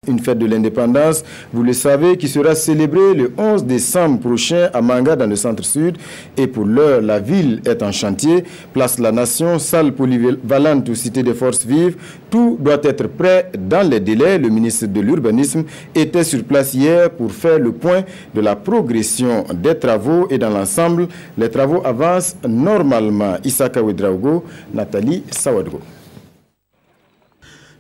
Une fête de l'indépendance, vous le savez, qui sera célébrée le 11 décembre prochain à Manga dans le centre-sud. Et pour l'heure, la ville est en chantier. Place la Nation, salle polyvalente ou cité des forces vives. Tout doit être prêt dans les délais. Le ministre de l'Urbanisme était sur place hier pour faire le point de la progression des travaux. Et dans l'ensemble, les travaux avancent normalement. Isaka Ouedraogo, Nathalie Sawadgo.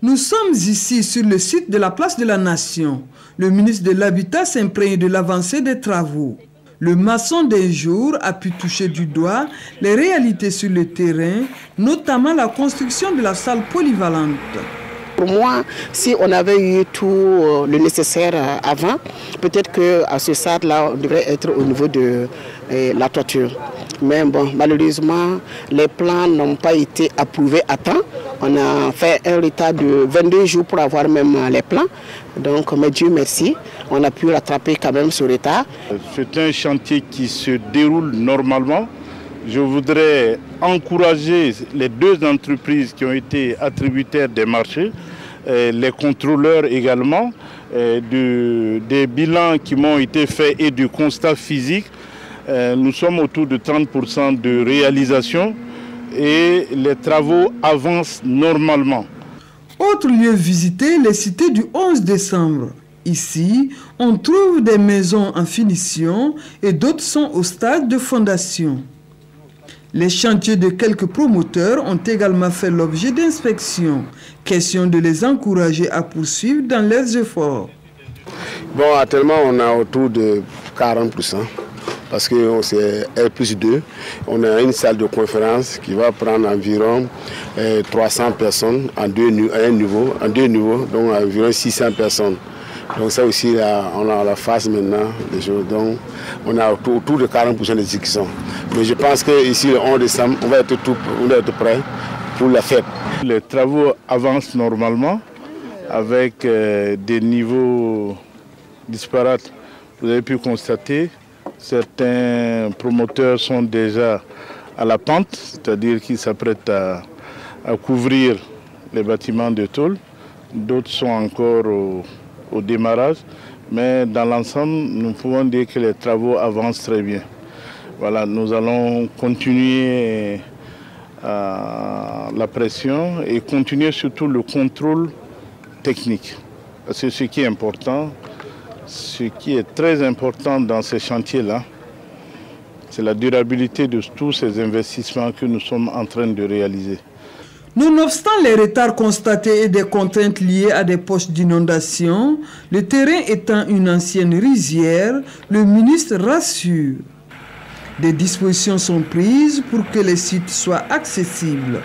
Nous sommes ici sur le site de la place de la Nation. Le ministre de l'Habitat s'imprègne de l'avancée des travaux. Le maçon d'un jour a pu toucher du doigt les réalités sur le terrain, notamment la construction de la salle polyvalente. Pour moi, si on avait eu tout le nécessaire avant, peut-être qu'à ce stade-là, on devrait être au niveau de la toiture. Mais bon, malheureusement, les plans n'ont pas été approuvés à temps. On a fait un retard de 22 jours pour avoir même les plans. Donc, mais Dieu merci, on a pu rattraper quand même ce retard. C'est un chantier qui se déroule normalement. Je voudrais encourager les deux entreprises qui ont été attributaires des marchés, les contrôleurs également, des bilans qui m'ont été faits et du constat physique. Nous sommes autour de 30% de réalisation et les travaux avancent normalement. Autre lieu visité, les cités du 11 décembre. Ici, on trouve des maisons en finition et d'autres sont au stade de fondation. Les chantiers de quelques promoteurs ont également fait l'objet d'inspection. Question de les encourager à poursuivre dans leurs efforts. Bon, actuellement, on a autour de 40%. Parce que c'est R+2, on a une salle de conférence qui va prendre environ 300 personnes en deux niveaux, donc environ 600 personnes. Donc ça aussi, là, on a la phase maintenant des choses. Donc on a autour de 40% d'exécution. Mais je pense qu'ici, le 11 décembre, on va être prêt pour la fête. Les travaux avancent normalement avec des niveaux disparates. Vous avez pu constater. Certains promoteurs sont déjà à la pente, c'est-à-dire qu'ils s'apprêtent à couvrir les bâtiments de tôle. D'autres sont encore au démarrage, mais dans l'ensemble, nous pouvons dire que les travaux avancent très bien. Voilà, nous allons continuer la pression et continuer surtout le contrôle technique. Parce que ce qui est important, ce qui est très important dans ces chantiers-là, c'est la durabilité de tous ces investissements que nous sommes en train de réaliser. Nonobstant les retards constatés et des contraintes liées à des poches d'inondation, le terrain étant une ancienne rizière, le ministre rassure. Des dispositions sont prises pour que les sites soient accessibles.